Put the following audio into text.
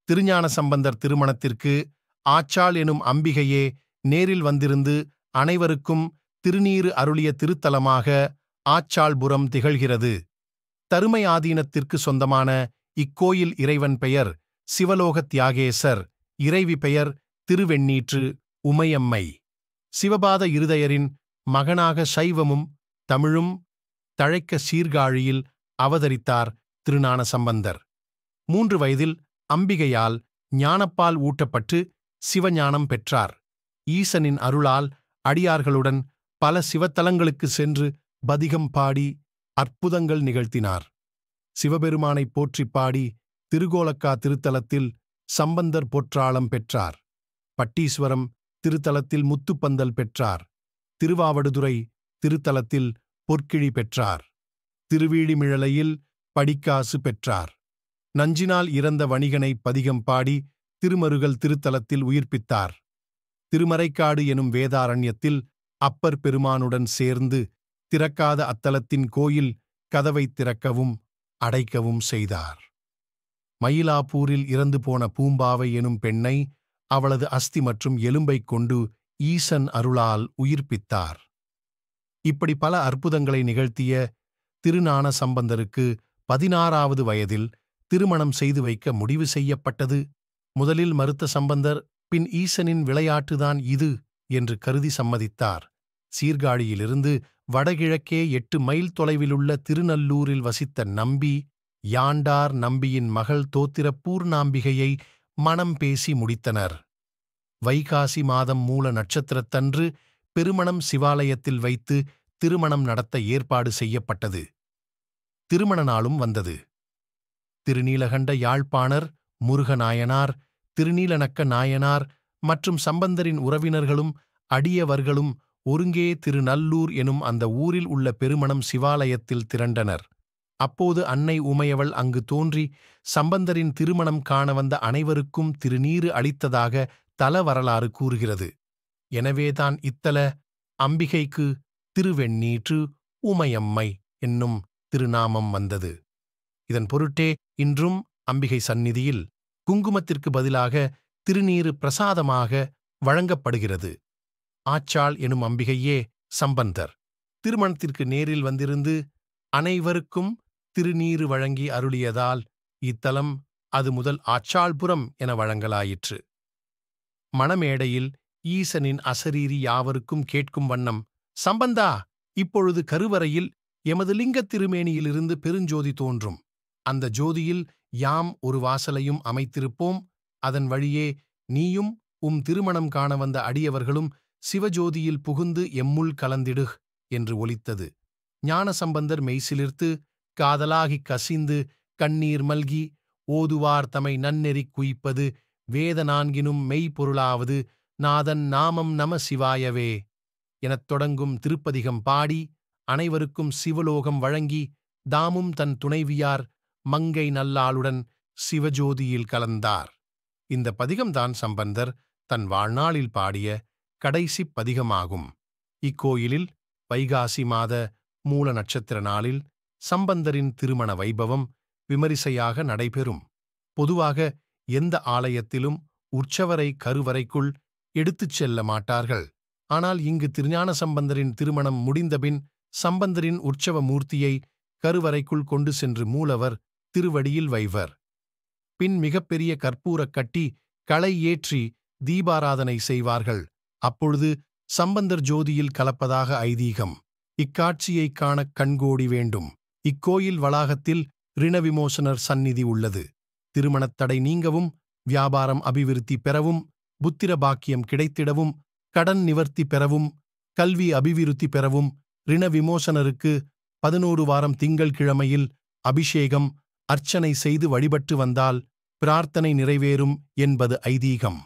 திருஞான சம்பந்தர் திருமணத்திற்கு ஆச்சாள் எனும் அம்பிகையே நேரில் வந்திருந்து அனைவருக்கும் திருநீறு அருளிய திருத்தலமாக ஆச்சாள்புரம் திகழ்கிறது. தருமை ஆதீனத்திற்கு சொந்தமான இக்கோயில் இறைவன் பெயர் சிவலோக தியாகேசர், இறைவி பெயர் திருவெண்ணீற்று உமையம்மை. சிவபாத இருதயரின் மகனாக சைவமும் தமிழும் தழைக்க சீர்காழியில் அவதரித்தார் திருஞான சம்பந்தர். 3 வயதில் அம்பிகையால் ஞானப்பால் ஊட்டப்பட்டு சிவஞானம் பெற்றார். ஈசனின் அருளால் அடியார்களுடன் பல சிவத்தலங்களுக்கு சென்று பதிகம் பாடி அற்புதங்கள் நிகழ்த்தினார். சிவபெருமானைப் போற்றிப் பாடி திருகோலக்கா திருத்தலத்தில் சம்பந்தர் பொற்றாளம் பெற்றார். பட்டீஸ்வரம் திருத்தலத்தில் முத்துப்பந்தல் பெற்றார். திருவாவடுதுறை திருத்தலத்தில் பொற்கிழி பெற்றார். திருவீழிமிழலையில் படிக்காசு பெற்றார். நஞ்சினால் இறந்த வணிகனை பதிகம் பாடி திருமருகல் திருத்தலத்தில் உயிர்ப்பித்தார். திருமறைக்காடு எனும் வேதாரண்யத்தில் அப்பர் பெருமானுடன் சேர்ந்து திறக்காத அத்தலத்தின் கோயில் கதவை திறக்கவும் அடைக்கவும் செய்தார். மயிலாப்பூரில் இறந்து போன பூம்பாவை எனும் பெண்ணை அவளது அஸ்தி மற்றும் எலும்பைக் கொண்டு ஈசன் அருளால் உயிர்ப்பித்தார். இப்படி பல அற்புதங்களை நிகழ்த்திய திருஞான சம்பந்தருக்கு 16வது வயதில் திருமணம் செய்து வைக்க முடிவு செய்யப்பட்டது. முதலில் மறுத்த சம்பந்தர் பின் ஈசனின் விளையாட்டுதான் இது என்று கருதி சம்மதித்தார். சீர்காழியிலிருந்து வடகிழக்கே 8 மைல் தொலைவிலுள்ள திருநல்லூரில் வசித்த நம்பி யாண்டார் நம்பியின் மகள் தோத்திர பூர்ணாம்பிகையை மணம் பேசி முடித்தனர். வைகாசி மாதம் மூல நட்சத்திரத்தன்று பெருமணம் சிவாலயத்தில் வைத்து திருமணம் நடத்த ஏற்பாடு செய்யப்பட்டது. திருமண நாளும் வந்தது. திருநீலகண்ட யாழ்ப்பாணர், முருகநாயனார், திருநீலநக்க நாயனார் மற்றும் சம்பந்தரின் உறவினர்களும் அடியவர்களும் ஒருங்கே திருநல்லூர் எனும் அந்த ஊரில் உள்ள பெருமணம் சிவாலயத்தில் திரண்டனர். அப்போது அன்னை உமையவள் அங்கு தோன்றி சம்பந்தரின் திருமணம் காண வந்த அனைவருக்கும் திருநீறு அளித்ததாக தல வரலாறு கூறுகிறது. எனவேதான் இத்தல அம்பிகைக்கு திருவெண்ணீற்று உமையம்மை என்னும் திருநாமம் வந்தது. இதன் பொருட்டே இன்றும் அம்பிகை சந்நிதியில் குங்குமத்திற்கு பதிலாக திருநீறு பிரசாதமாக வழங்கப்படுகிறது. ஆச்சாள் எனும் அம்பிகையே சம்பந்தர் திருமணத்திற்கு நேரில் வந்திருந்து அனைவருக்கும் திருநீறு வழங்கி அருளியதால் இத்தலம் அது முதல் ஆச்சாள்புரம் என வழங்கலாயிற்று. மணமேடையில் ஈசனின் அசரீரி யாவருக்கும் கேட்கும் வண்ணம், சம்பந்தா, இப்பொழுது கருவறையில் எமது லிங்கத் திருமேனியிலிருந்து பெருஞ்சோதி தோன்றும். அந்த ஜோதியில் யாம் ஒரு வாசலையும் அமைத்திருப்போம். அதன் வழியே நீயும் திருமணம் காண வந்த அடியவர்களும் சிவஜோதியில் புகுந்து எம்முள் கலந்திடுh என்று ஒலித்தது. ஞானசம்பந்தர் மெய்சிலிர்த்து காதலாகிக் கசிந்து கண்ணீர் மல்கி ஓதுவார் தமை நன்னெறிக் குய்ப்பது வேத நான்கினும் மெய்ப்பொருளாவது நாதன் நாமம் நம சிவாயவே எனத் தொடங்கும் திருப்பதிகம் பாடி அனைவருக்கும் சிவலோகம் வழங்கி தாமும் தன் துணைவியார் மங்கை நல்லாளுடன் சிவஜோதியில் கலந்தார். இந்த பதிகம்தான் சம்பந்தர் தன் வாழ்நாளில் பாடிய கடைசிப் பதிகமாகும். இக்கோயிலில் வைகாசி மாத மூல நட்சத்திர நாளில் சம்பந்தரின் திருமண வைபவம் விமரிசையாக நடைபெறும். பொதுவாக எந்த ஆலயத்திலும் உற்சவரை கருவறைக்குள் எடுத்துச் செல்ல மாட்டார்கள். ஆனால் இங்கு திருஞான சம்பந்தரின் திருமணம் முடிந்தபின் சம்பந்தரின் உற்சவ மூர்த்தியை கருவறைக்குள் கொண்டு சென்று மூலவர் திருவடியில் வைவர். பின் மிகப்பெரிய கற்பூரக் கட்டி களை ஏற்றி தீபாராதனை செய்வார்கள். அப்பொழுது சம்பந்தர் ஜோதியில் கலப்பதாக ஐதீகம். இக்காட்சியைக் காணக் கண்கோடி வேண்டும். இக்கோயில் வளாகத்தில் ரிணவிமோசனர் சந்நிதி உள்ளது. திருமணத் தடை நீங்கவும், வியாபாரம் அபிவிருத்தி பெறவும், புத்திர பாக்கியம் கிடைத்திடவும், கடன் நிவர்த்தி பெறவும், கல்வி அபிவிருத்தி பெறவும் ரிணவிமோசனருக்கு 11 வாரம் திங்கள் கிழமையில் அபிஷேகம் அர்ச்சனை செய்து வழிபட்டு வந்தால் பிரார்த்தனை நிறைவேறும் என்பது ஐதீகம்.